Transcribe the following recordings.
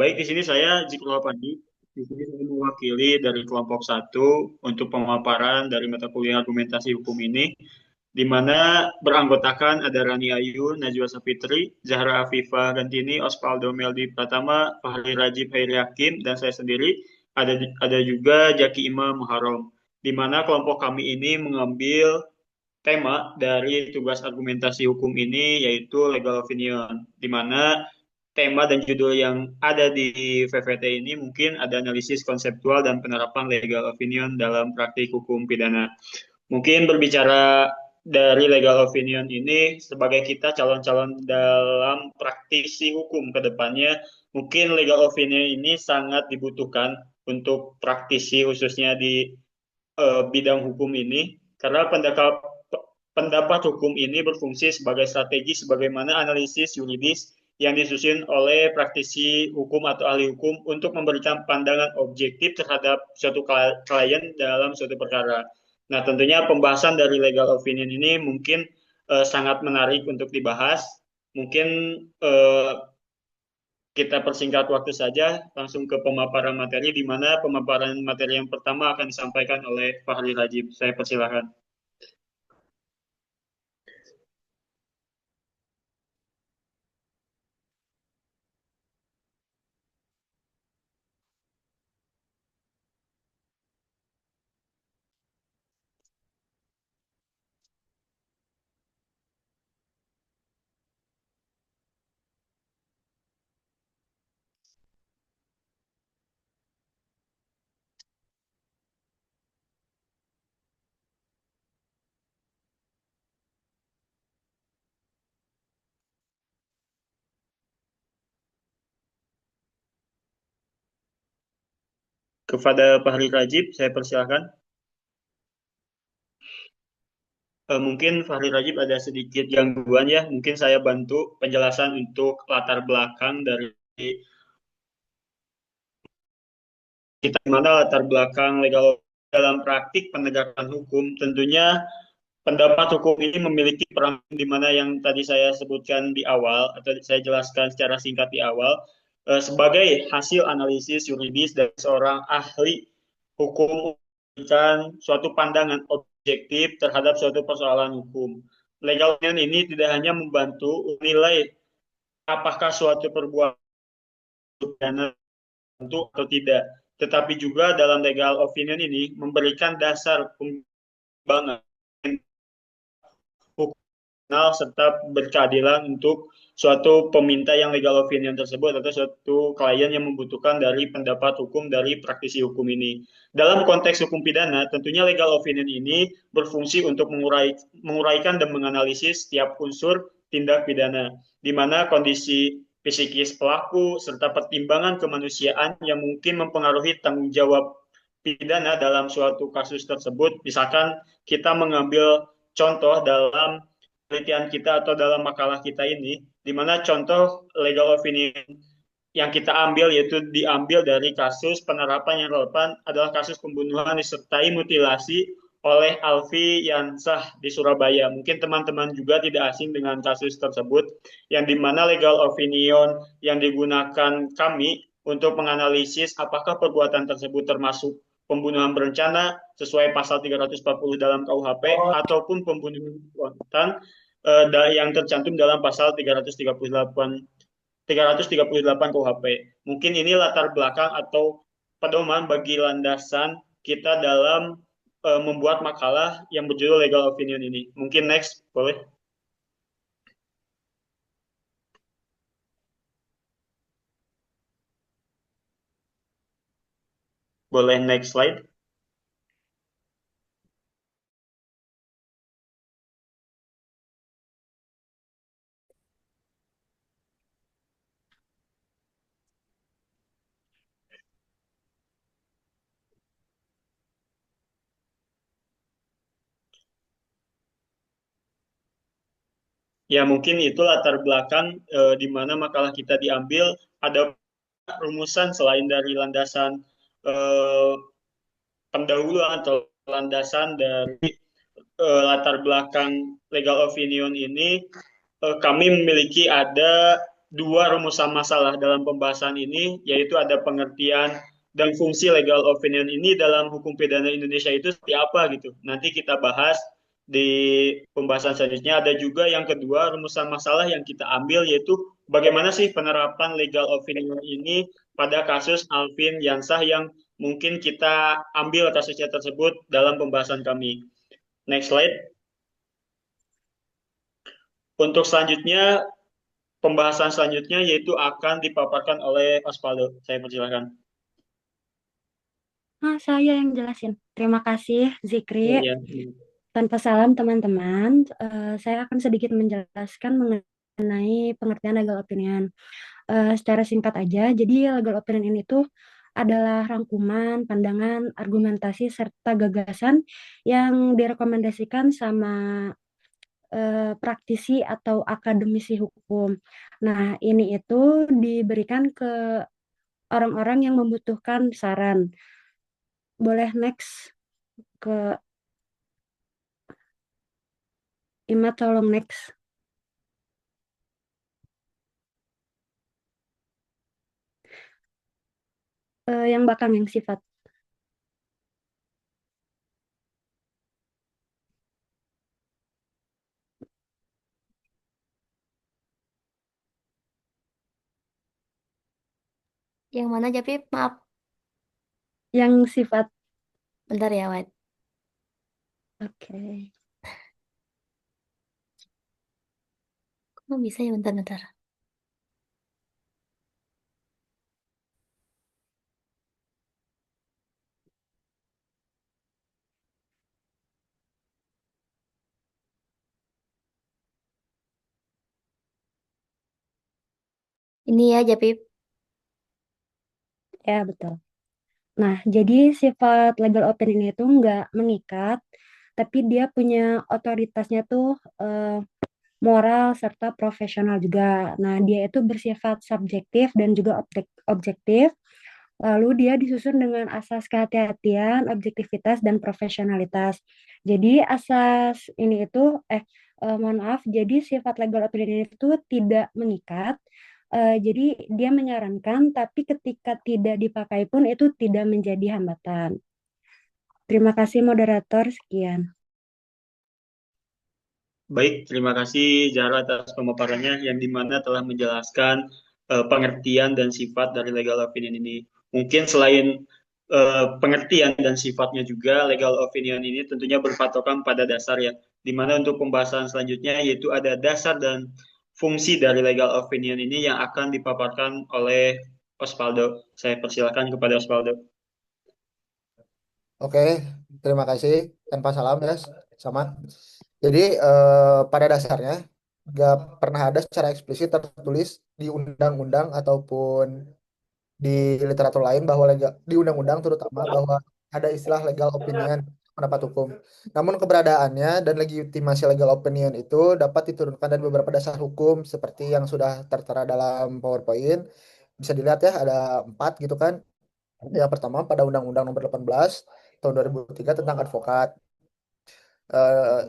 Baik, di sini saya Zikrul Padi. Di sini saya mewakili dari kelompok satu untuk pemaparan dari mata kuliah argumentasi hukum ini, di mana beranggotakan ada Rani Ayu, Najwa Sapitri, Zahra Afifah Gantini, Osvaldo Meldi Pratama, Fahri Rajib Hairi Hakim, dan saya sendiri. Ada juga Jaki Imam Muharram, di mana kelompok kami ini mengambil tema dari tugas argumentasi hukum ini yaitu legal opinion, di mana tema dan judul yang ada di VVT ini mungkin ada analisis konseptual dan penerapan legal opinion dalam praktik hukum pidana. Mungkin berbicara dari legal opinion ini sebagai kita calon-calon dalam praktisi hukum ke depannya, mungkin legal opinion ini sangat dibutuhkan untuk praktisi khususnya di bidang hukum ini karena pendapat hukum ini berfungsi sebagai strategi sebagaimana analisis yuridis yang disusun oleh praktisi hukum atau ahli hukum untuk memberikan pandangan objektif terhadap suatu klien dalam suatu perkara. Nah, tentunya pembahasan dari legal opinion ini mungkin sangat menarik untuk dibahas. Mungkin eh, kita persingkat waktu saja, langsung ke pemaparan materi, di mana pemaparan materi yang pertama akan disampaikan oleh Fahri Rajib. Saya persilahkan. Kepada Fahri Rajib, saya persilahkan. Mungkin Fahri Rajib ada sedikit gangguan ya. Mungkin saya bantu penjelasan untuk latar belakang dari kita, mana latar belakang legal dalam praktik penegakan hukum. Tentunya pendapat hukum ini memiliki peran di mana yang tadi saya sebutkan di awal atau saya jelaskan secara singkat di awal sebagai hasil analisis yuridis dari seorang ahli hukum memberikan suatu pandangan objektif terhadap suatu persoalan hukum. Legal opinion ini tidak hanya membantu menilai apakah suatu perbuatan pidana tentu atau tidak, tetapi juga dalam legal opinion ini memberikan dasar pembangunan hukum serta berkeadilan untuk suatu peminta yang legal opinion tersebut atau suatu klien yang membutuhkan dari pendapat hukum dari praktisi hukum ini. Dalam konteks hukum pidana, tentunya legal opinion ini berfungsi untuk menguraikan dan menganalisis setiap unsur tindak pidana, di mana kondisi psikis pelaku serta pertimbangan kemanusiaan yang mungkin mempengaruhi tanggung jawab pidana dalam suatu kasus tersebut. Misalkan kita mengambil contoh dalam penelitian kita atau dalam makalah kita ini, di mana contoh legal opinion yang kita ambil yaitu diambil dari kasus penerapan yang relevan adalah kasus pembunuhan disertai mutilasi oleh Alfi Yansah di Surabaya. Mungkin teman-teman juga tidak asing dengan kasus tersebut, yang dimana legal opinion yang digunakan kami untuk menganalisis apakah perbuatan tersebut termasuk pembunuhan berencana sesuai pasal 340 dalam KUHP ataupun pembunuhan spontan yang tercantum dalam pasal 338 KUHP. Mungkin ini latar belakang atau pedoman bagi landasan kita dalam membuat makalah yang berjudul legal opinion ini. Mungkin next, boleh? Boleh next slide? Ya, mungkin itu latar belakang di mana makalah kita diambil. Ada rumusan selain dari landasan eh, pendahuluan atau landasan dari latar belakang legal opinion ini, kami memiliki ada dua rumusan masalah dalam pembahasan ini, yaitu ada pengertian dan fungsi legal opinion ini dalam hukum pidana Indonesia itu seperti apa gitu. Nanti kita bahas di pembahasan selanjutnya. Ada juga yang kedua rumusan masalah yang kita ambil yaitu bagaimana sih penerapan legal opinion ini pada kasus Alvin Yansah yang mungkin kita ambil kasusnya tersebut dalam pembahasan kami. Next slide. Untuk selanjutnya, pembahasan selanjutnya yaitu akan dipaparkan oleh Osvaldo. Saya persilakan. Nah, saya yang jelasin. Terima kasih, Zikri. Ya, ya. Tanpa salam, teman-teman. Saya akan sedikit menjelaskan mengenai pengertian legal opinion. Secara singkat aja, jadi legal opinion ini tuh adalah rangkuman, pandangan, argumentasi, serta gagasan yang direkomendasikan sama praktisi atau akademisi hukum. Nah, ini itu diberikan ke orang-orang yang membutuhkan saran. Boleh next ke Ima, tolong next. Yang belakang yang sifat. Yang mana Japip? Maaf, Yang sifat. bentar ya, Wad. Oke. Kok bisa ya, bentar-bentar. Ini ya, Japip. Ya, betul. Nah, jadi sifat legal opinion itu nggak mengikat, tapi dia punya otoritasnya tuh moral serta profesional juga. Nah, dia itu bersifat subjektif dan juga objektif. Lalu dia disusun dengan asas kehati-hatian, objektivitas, dan profesionalitas. Jadi asas ini itu, mohon maaf, jadi sifat legal opinion itu tidak mengikat. Jadi dia menyarankan, tapi ketika tidak dipakai pun itu tidak menjadi hambatan. Terima kasih moderator, sekian. Baik, terima kasih Zahra atas pemaparannya yang dimana telah menjelaskan pengertian dan sifat dari legal opinion ini. Mungkin selain pengertian dan sifatnya juga, legal opinion ini tentunya berpatokan pada dasar ya. Dimana untuk pembahasan selanjutnya yaitu ada dasar dan fungsi dari legal opinion ini yang akan dipaparkan oleh Osvaldo. Saya persilakan kepada Osvaldo. Oke, terima kasih. Tanpa salam ya, sama. Jadi pada dasarnya nggak pernah ada secara eksplisit tertulis di undang-undang ataupun di literatur lain bahwa di undang-undang terutama bahwa ada istilah legal opinion pendapat hukum. Namun keberadaannya dan legitimasi legal opinion itu dapat diturunkan dari beberapa dasar hukum seperti yang sudah tertera dalam PowerPoint. Bisa dilihat ya ada 4 gitu kan. Yang pertama pada Undang-Undang Nomor 18 tahun 2003 tentang advokat.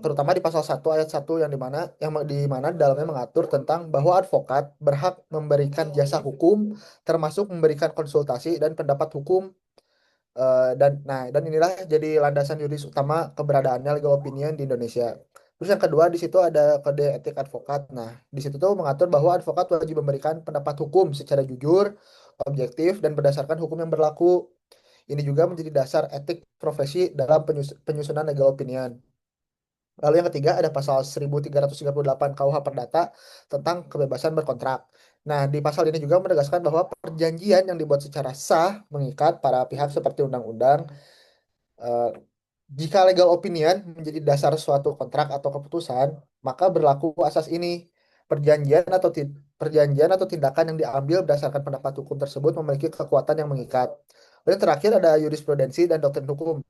Terutama di pasal 1 ayat 1 yang di mana di dalamnya mengatur tentang bahwa advokat berhak memberikan jasa hukum termasuk memberikan konsultasi dan pendapat hukum. Dan inilah jadi landasan yuris utama keberadaannya legal opinion di Indonesia. Terus yang kedua di situ ada kode etik advokat. Nah, di situ tuh mengatur bahwa advokat wajib memberikan pendapat hukum secara jujur, objektif dan berdasarkan hukum yang berlaku. Ini juga menjadi dasar etik profesi dalam penyusunan legal opinion. Lalu yang ketiga ada pasal 1338 KUH Perdata tentang kebebasan berkontrak. Nah, di pasal ini juga menegaskan bahwa perjanjian yang dibuat secara sah mengikat para pihak seperti undang-undang. Eh, Jika legal opinion menjadi dasar suatu kontrak atau keputusan, maka berlaku asas ini. Perjanjian atau tindakan yang diambil berdasarkan pendapat hukum tersebut memiliki kekuatan yang mengikat. Dan yang terakhir ada jurisprudensi dan doktrin hukum.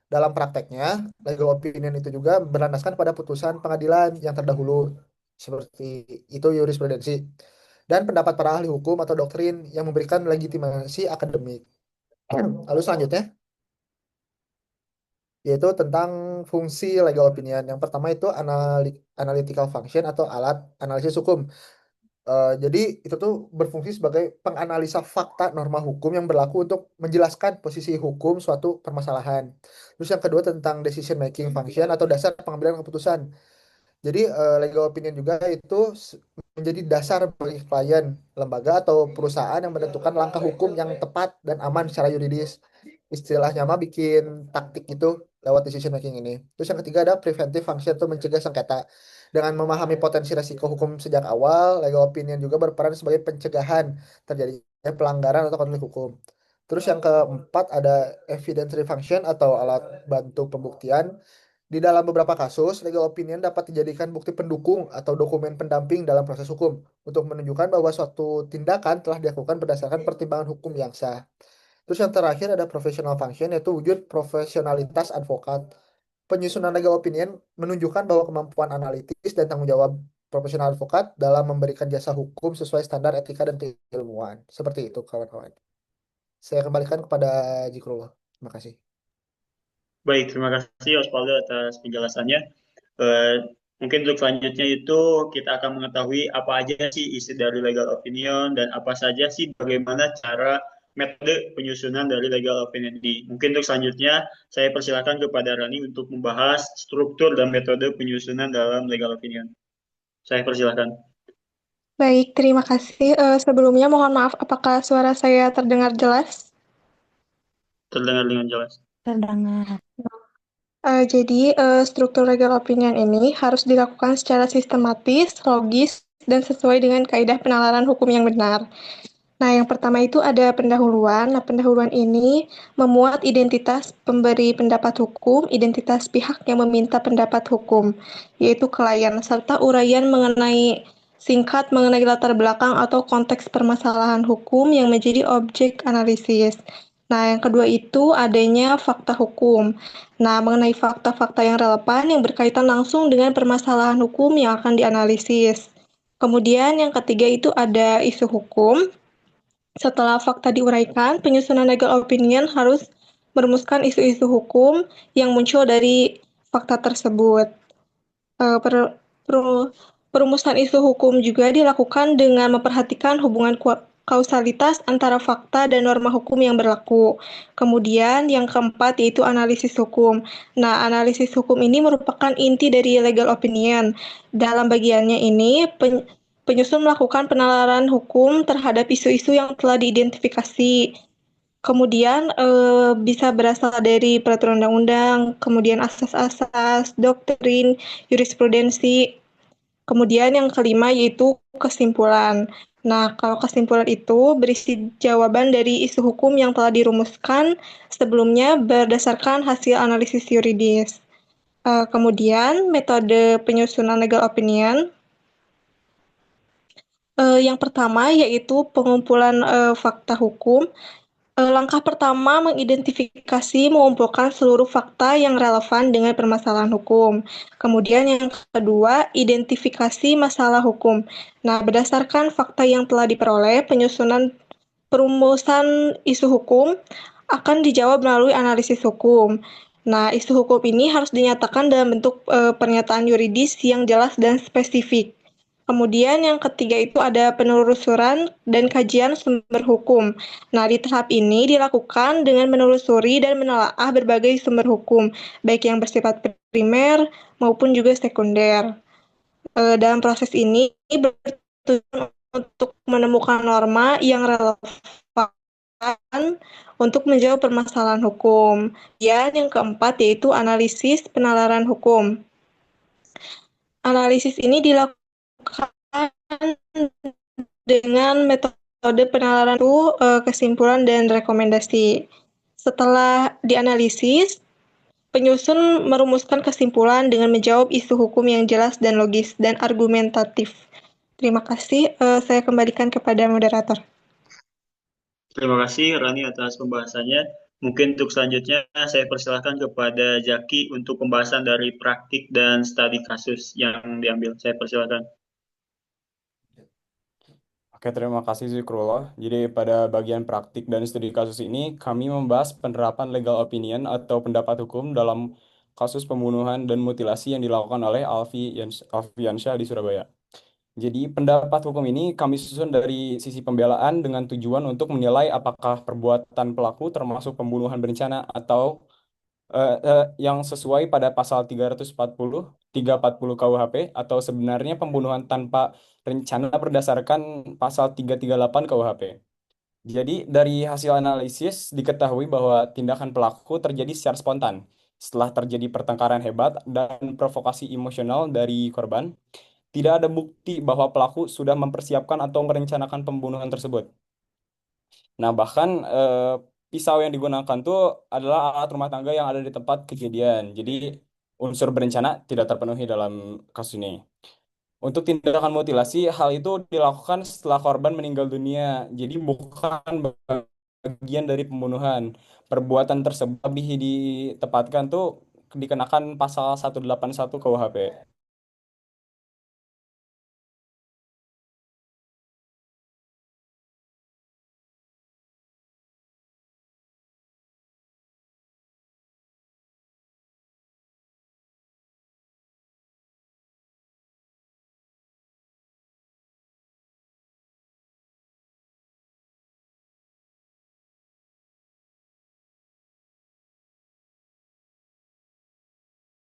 Dalam prakteknya, legal opinion itu juga berlandaskan pada putusan pengadilan yang terdahulu. Seperti itu jurisprudensi. Dan pendapat para ahli hukum atau doktrin yang memberikan legitimasi akademik. Lalu selanjutnya, yaitu tentang fungsi legal opinion. Yang pertama itu analytical function atau alat analisis hukum. Jadi itu tuh berfungsi sebagai penganalisa fakta norma hukum yang berlaku untuk menjelaskan posisi hukum suatu permasalahan. Terus yang kedua tentang decision making function atau dasar pengambilan keputusan. Jadi legal opinion juga itu menjadi dasar bagi klien, lembaga atau perusahaan yang menentukan langkah hukum yang tepat dan aman secara yuridis. Istilahnya mah bikin taktik itu lewat decision making ini. Terus yang ketiga ada preventive function itu mencegah sengketa. Dengan memahami potensi resiko hukum sejak awal, legal opinion juga berperan sebagai pencegahan terjadinya pelanggaran atau konflik hukum. Terus yang keempat ada evidentiary function atau alat bantu pembuktian. Di dalam beberapa kasus, legal opinion dapat dijadikan bukti pendukung atau dokumen pendamping dalam proses hukum untuk menunjukkan bahwa suatu tindakan telah dilakukan berdasarkan pertimbangan hukum yang sah. Terus yang terakhir ada professional function yaitu wujud profesionalitas advokat. Penyusunan legal opinion menunjukkan bahwa kemampuan analitis dan tanggung jawab profesional advokat dalam memberikan jasa hukum sesuai standar etika dan keilmuan. Seperti itu kawan-kawan. Saya kembalikan kepada Zikrullah. Terima kasih. Baik, terima kasih Osvaldo atas penjelasannya. Eh, Mungkin untuk selanjutnya itu kita akan mengetahui apa aja sih isi dari legal opinion dan apa saja sih bagaimana cara metode penyusunan dari legal opinion ini. Mungkin untuk selanjutnya saya persilakan kepada Rani untuk membahas struktur dan metode penyusunan dalam legal opinion. Saya persilakan. Baik, terima kasih. Sebelumnya mohon maaf, apakah suara saya terdengar jelas? Terdengar dengan jelas. Terdengar. Jadi, struktur legal opinion ini harus dilakukan secara sistematis, logis, dan sesuai dengan kaidah penalaran hukum yang benar. Nah, yang pertama itu ada pendahuluan. Nah, pendahuluan ini memuat identitas pemberi pendapat hukum, identitas pihak yang meminta pendapat hukum, yaitu klien, serta uraian mengenai singkat mengenai latar belakang atau konteks permasalahan hukum yang menjadi objek analisis. Nah, yang kedua itu adanya fakta hukum. Nah, mengenai fakta-fakta yang relevan yang berkaitan langsung dengan permasalahan hukum yang akan dianalisis. Kemudian yang ketiga itu ada isu hukum. Setelah fakta diuraikan, penyusunan legal opinion harus merumuskan isu-isu hukum yang muncul dari fakta tersebut. Perumusan isu hukum juga dilakukan dengan memperhatikan hubungan kausalitas antara fakta dan norma hukum yang berlaku. Kemudian yang keempat yaitu analisis hukum. Nah, analisis hukum ini merupakan inti dari legal opinion. Dalam bagiannya ini, penyusun melakukan penalaran hukum terhadap isu-isu yang telah diidentifikasi. Kemudian bisa berasal dari peraturan undang-undang, kemudian asas-asas, doktrin, jurisprudensi. Kemudian yang kelima yaitu kesimpulan. Nah, kalau kesimpulan itu berisi jawaban dari isu hukum yang telah dirumuskan sebelumnya berdasarkan hasil analisis yuridis. Kemudian metode penyusunan legal opinion. Yang pertama yaitu pengumpulan fakta hukum. Langkah pertama mengidentifikasi, mengumpulkan seluruh fakta yang relevan dengan permasalahan hukum. Kemudian yang kedua, identifikasi masalah hukum. Nah, berdasarkan fakta yang telah diperoleh, perumusan isu hukum akan dijawab melalui analisis hukum. Nah, isu hukum ini harus dinyatakan dalam bentuk pernyataan yuridis yang jelas dan spesifik. Kemudian yang ketiga itu ada penelusuran dan kajian sumber hukum. Nah, di tahap ini dilakukan dengan menelusuri dan menelaah berbagai sumber hukum, baik yang bersifat primer maupun juga sekunder. Dalam proses ini bertujuan untuk menemukan norma yang relevan untuk menjawab permasalahan hukum. Dan yang keempat yaitu analisis penalaran hukum. Analisis ini dilakukan dengan metode penalaran itu kesimpulan dan rekomendasi. Setelah dianalisis, penyusun merumuskan kesimpulan dengan menjawab isu hukum yang jelas dan logis dan argumentatif. Terima kasih, saya kembalikan kepada moderator. Terima kasih Rani atas pembahasannya. Mungkin untuk selanjutnya saya persilahkan kepada Jaki untuk pembahasan dari praktik dan studi kasus yang diambil. Saya persilahkan. Oke, terima kasih Zikrullah. Jadi pada bagian praktik dan studi kasus ini, kami membahas penerapan legal opinion atau pendapat hukum dalam kasus pembunuhan dan mutilasi yang dilakukan oleh Alfiansyah di Surabaya. Jadi pendapat hukum ini kami susun dari sisi pembelaan dengan tujuan untuk menilai apakah perbuatan pelaku termasuk pembunuhan berencana atau yang sesuai pada pasal 340 KUHP atau sebenarnya pembunuhan tanpa rencana berdasarkan pasal 338 KUHP. Jadi dari hasil analisis diketahui bahwa tindakan pelaku terjadi secara spontan setelah terjadi pertengkaran hebat dan provokasi emosional dari korban. Tidak ada bukti bahwa pelaku sudah mempersiapkan atau merencanakan pembunuhan tersebut. Nah, bahkan pisau yang digunakan tuh adalah alat rumah tangga yang ada di tempat kejadian. Jadi unsur berencana tidak terpenuhi dalam kasus ini. Untuk tindakan mutilasi, hal itu dilakukan setelah korban meninggal dunia. Jadi bukan bagian dari pembunuhan. Perbuatan tersebut lebih ditempatkan tuh dikenakan pasal 181 KUHP.